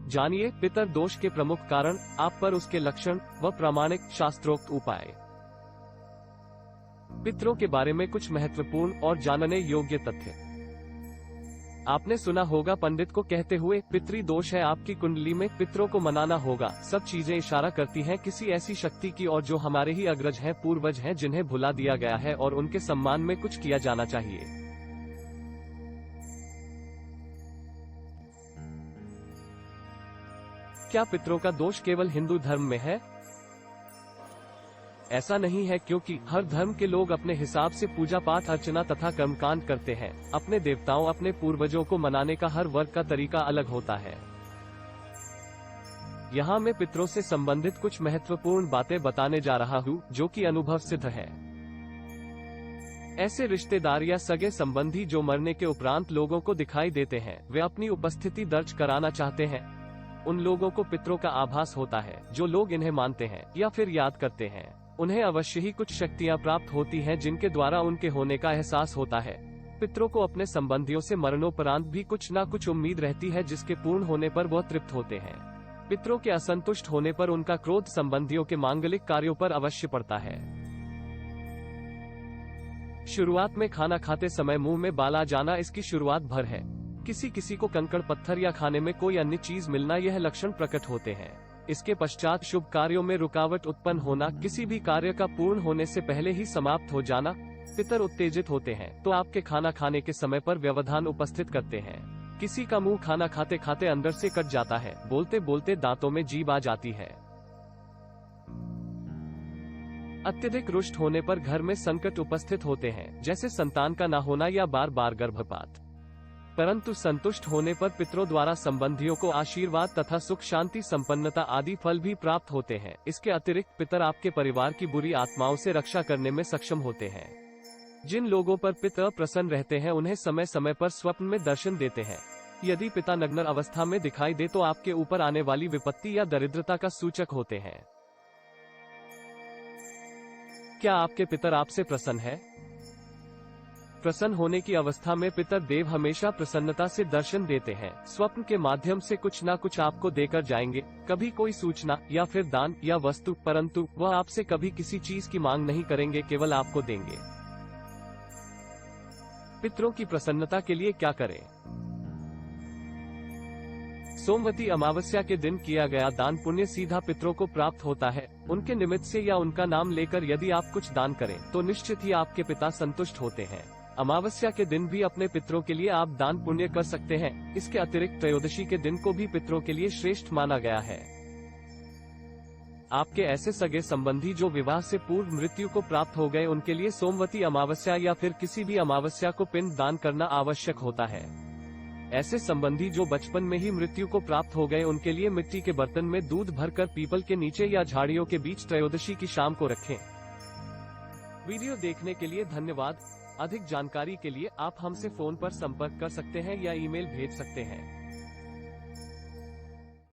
जानिए पितर दोष के प्रमुख कारण, आप पर उसके लक्षण व प्रामाणिक शास्त्रोक्त उपाय। पितरों के बारे में कुछ महत्वपूर्ण और जानने योग्य तथ्य। आपने सुना होगा पंडित को कहते हुए, पितृ दोष है आपकी कुंडली में, पितरों को मनाना होगा। सब चीजें इशारा करती हैं किसी ऐसी शक्ति की और जो हमारे ही अग्रज हैं, पूर्वज हैं, जिन्हें भुला दिया गया है और उनके सम्मान में कुछ किया जाना चाहिए। क्या पितरों का दोष केवल हिंदू धर्म में है? ऐसा नहीं है, क्योंकि हर धर्म के लोग अपने हिसाब से पूजा पाठ अर्चना तथा कर्मकांड करते हैं। अपने देवताओं, अपने पूर्वजों को मनाने का हर वर्ग का तरीका अलग होता है। यहाँ मैं पितरों से संबंधित कुछ महत्वपूर्ण बातें बताने जा रहा हूँ, जो कि अनुभव सिद्ध है। ऐसे रिश्तेदार या सगे संबंधी जो मरने के उपरांत लोगों को दिखाई देते हैं, वे अपनी उपस्थिति दर्ज कराना चाहते हैं। उन लोगों को पितरों का आभास होता है। जो लोग इन्हें मानते हैं या फिर याद करते हैं, उन्हें अवश्य ही कुछ शक्तियां प्राप्त होती हैं जिनके द्वारा उनके होने का एहसास होता है। पितरों को अपने संबंधियों से मरणोपरांत भी कुछ न कुछ उम्मीद रहती है, जिसके पूर्ण होने पर वह तृप्त होते हैं। पितरों के असंतुष्ट होने पर उनका क्रोध संबंधियों के मांगलिक कार्यों पर अवश्य पड़ता है। शुरुआत में खाना खाते समय मुंह में बाल आ जाना इसकी शुरुआत भर है। किसी किसी को कंकड़ पत्थर या खाने में कोई अन्य चीज मिलना, यह लक्षण प्रकट होते हैं। इसके पश्चात शुभ कार्यों में रुकावट उत्पन्न होना, किसी भी कार्य का पूर्ण होने से पहले ही समाप्त हो जाना। पितर उत्तेजित होते हैं तो आपके खाना खाने के समय पर व्यवधान उपस्थित करते हैं। किसी का मुंह खाना खाते खाते अंदर से कट जाता है, बोलते बोलते दांतों में जीभ आ जाती है। अत्यधिक रुष्ट होने पर घर में संकट उपस्थित होते हैं, जैसे संतान का न होना या बार बार गर्भपात। परंतु संतुष्ट होने पर पितरों द्वारा संबंधियों को आशीर्वाद तथा सुख शांति संपन्नता आदि फल भी प्राप्त होते हैं। इसके अतिरिक्त पितर आपके परिवार की बुरी आत्माओं से रक्षा करने में सक्षम होते हैं। जिन लोगों पर पितर प्रसन्न रहते हैं, उन्हें समय समय पर स्वप्न में दर्शन देते हैं। यदि पिता नग्न अवस्था में दिखाई दे तो आपके ऊपर आने वाली विपत्ति या दरिद्रता का सूचक होते हैं। क्या आपके पितर आपसे प्रसन्न है? प्रसन्न होने की अवस्था में पितर देव हमेशा प्रसन्नता से दर्शन देते हैं। स्वप्न के माध्यम से कुछ न कुछ आपको देकर जाएंगे, कभी कोई सूचना या फिर दान या वस्तु, परंतु वह आपसे कभी किसी चीज की मांग नहीं करेंगे, केवल आपको देंगे। पितरों की प्रसन्नता के लिए क्या करें? सोमवती अमावस्या के दिन किया गया दान पुण्य सीधा पितरों को प्राप्त होता है। उनके निमित्त से या उनका नाम लेकर यदि आप कुछ दान करें तो निश्चित ही आपके पिता संतुष्ट होते हैं। अमावस्या के दिन भी अपने पितरों के लिए आप दान पुण्य कर सकते हैं। इसके अतिरिक्त त्रयोदशी के दिन को भी पितरों के लिए श्रेष्ठ माना गया है। आपके ऐसे सगे संबंधी जो विवाह से पूर्व मृत्यु को प्राप्त हो गए, उनके लिए सोमवती अमावस्या या फिर किसी भी अमावस्या को पिंड दान करना आवश्यक होता है। ऐसे संबंधी जो बचपन में ही मृत्यु को प्राप्त हो गए, उनके लिए मिट्टी के बर्तन में दूध भरकर पीपल के नीचे या झाड़ियों के बीच त्रयोदशी की शाम को रखें। वीडियो देखने के लिए धन्यवाद। अधिक जानकारी के लिए आप हमसे फोन पर संपर्क कर सकते हैं या ईमेल भेज सकते हैं।